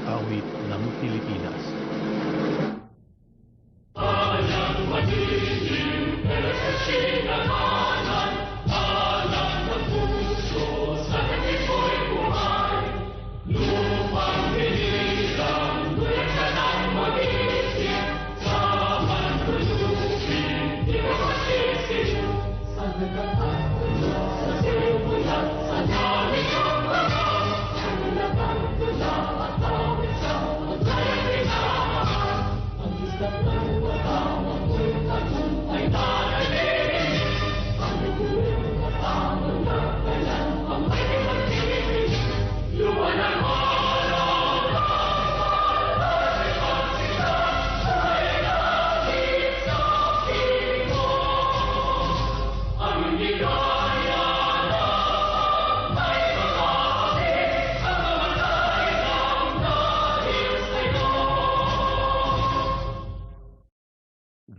awit ng Pilipinas.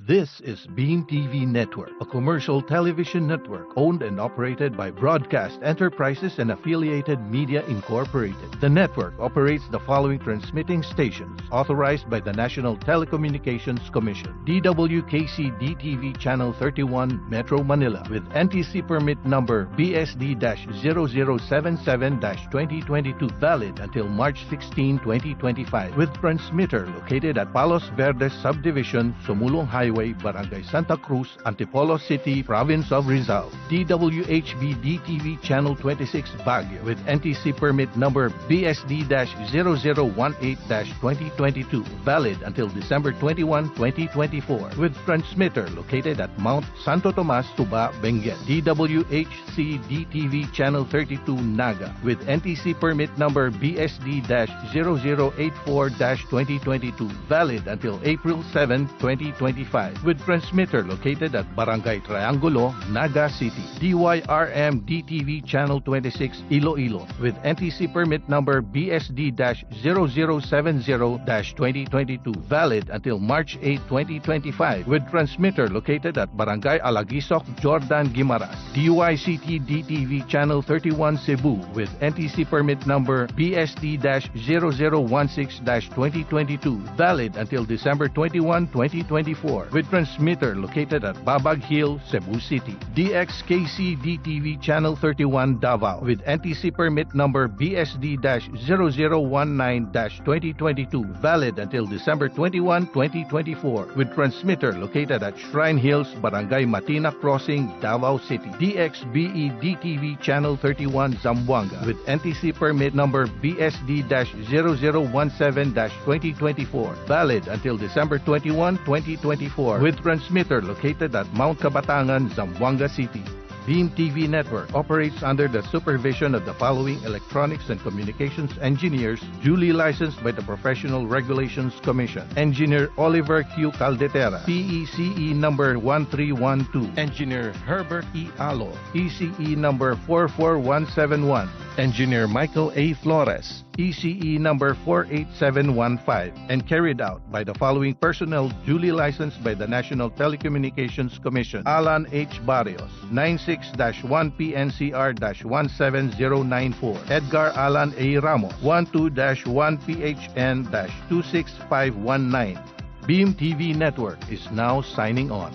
This is Beam TV Network, a commercial television network owned and operated by Broadcast Enterprises and Affiliated Media Incorporated. The network operates the following transmitting stations authorized by the National Telecommunications Commission: DWKC DTV Channel 31 Metro Manila with NTC permit number BSD-0077-2022 valid until March 16, 2025 with transmitter located at Palos Verdes Subdivision, Sumulong Highway, Barangay Santa Cruz, Antipolo City, Province of Rizal. DWHB DTV Channel 26 Baguio with NTC permit number BSD-0018-2022 valid until December 21, 2024 with transmitter located at Mount Santo Tomas, Tuba, Benguet. DWHC DTV Channel 32 Naga with NTC permit number BSD-0084-2022 valid until April 7, 2025 with transmitter located at Barangay Triangulo, Naga City. DYRM DTV Channel 26 Iloilo with NTC permit number BSD-0070-2022 valid until March 8, 2025 with transmitter located at Barangay Alagisok, Jordan Guimaras. DYCT DTV Channel 31 Cebu with NTC permit number BSD-0016-2022 valid until December 21, 2024 with transmitter located at Babag Hill, Cebu City. DXKC DTV Channel 31 Davao with NTC permit number BSD-0019-2022 valid until December 21, 2024 with transmitter located at Shrine Hills, Barangay Matina Crossing, Davao City. DXBE DTV Channel 31 Zamboanga with NTC permit number BSD-0017-2024 valid until December 21, 2024 with transmitter located at Mount Kabatangan, Zamboanga City. Beam TV Network operates under the supervision of the following electronics and communications engineers duly licensed by the Professional Regulations Commission. Engineer Oliver Q. Caldetera, PECE number 1312. Engineer Herbert E. Alo, ECE number 44171. Engineer Michael A. Flores, ECE number 48715, and carried out by the following personnel duly licensed by the National Telecommunications Commission. Alan H. Barrios, 96-1PNCR-17094. Edgar Alan A. Ramos, 12-1PHN-26519. Beam TV Network is now signing on.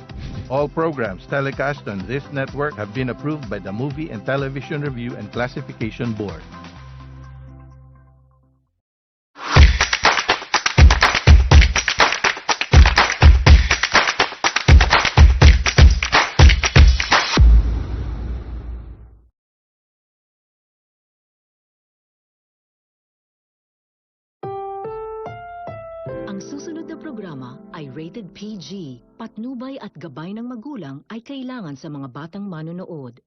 All programs telecast on this network have been approved by the Movie and Television Review and Classification Board. Ang susunod na programa ay rated PG. Patnubay at gabay ng magulang ay kailangan sa mga batang manonood.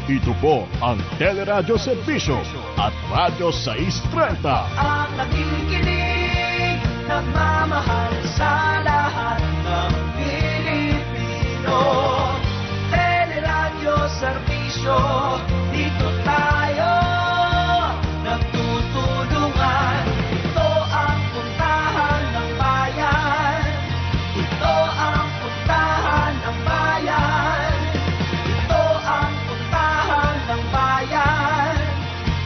Ito po ang Teleradyo Serbisyo at Radyo 630. Ang nakikinig, nagmamahal sa lahat ng Pilipino. Teleradyo Serbisyo, dito tayo nagtutulungan. Ito ang puntahan ng bayan. Ito ang puntahan ng bayan. Ito ang puntahan ng bayan.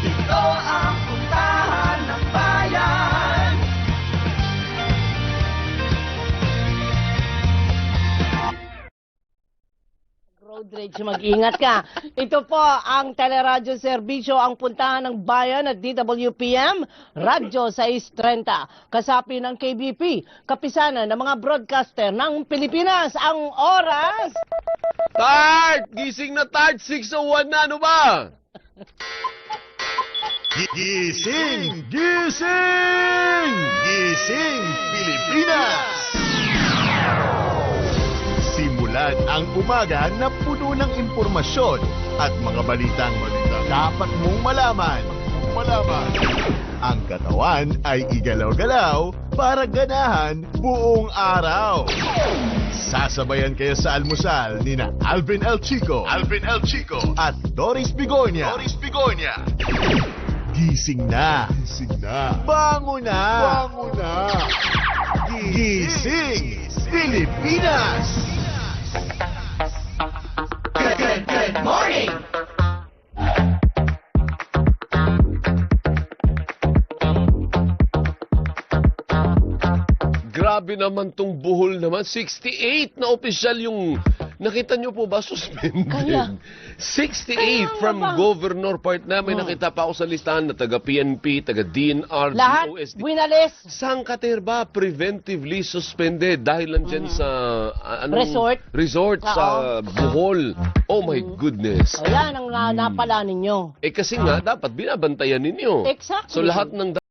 Ito ang puntahan ng bayan. Road rage, mag-ingat ka. Ito po ang Teleradyo Serbisyo, ang puntahan ng bayan at DWPM, Radyo 630. Kasapi ng KBP, kapisanan ng mga broadcaster ng Pilipinas. Ang oras... Tart! Gising na Tart! 6:01 na, ano ba? Gising! Gising! Gising Pilipinas! Simulan ang umaga na puno ng impormasyon at mga balitang dapat mong malaman. Ang katawan ay igalaw-galaw para ganahan buong araw. Sasabayan kayo sa almusal ni na Alvin El Chico at Doris Bigonya. Gising na. Bango na. Gising Pilipinas! Good morning! Grabe naman tong buhol naman. 68 na opisyal yung... Nakita nyo po ba? Suspended. Kaya- 68 from ba? Governor part na. May nakita pa ako sa listahan na taga-PNP, taga-DNR, Lahat, DOST. winalis. Sangkater ba preventively suspended dahil nandyan sa resort Resort. sa Bohol. Oh my goodness. O yan ang napala ninyo. Eh kasi nga dapat binabantayan ninyo. Exactly. So lahat ng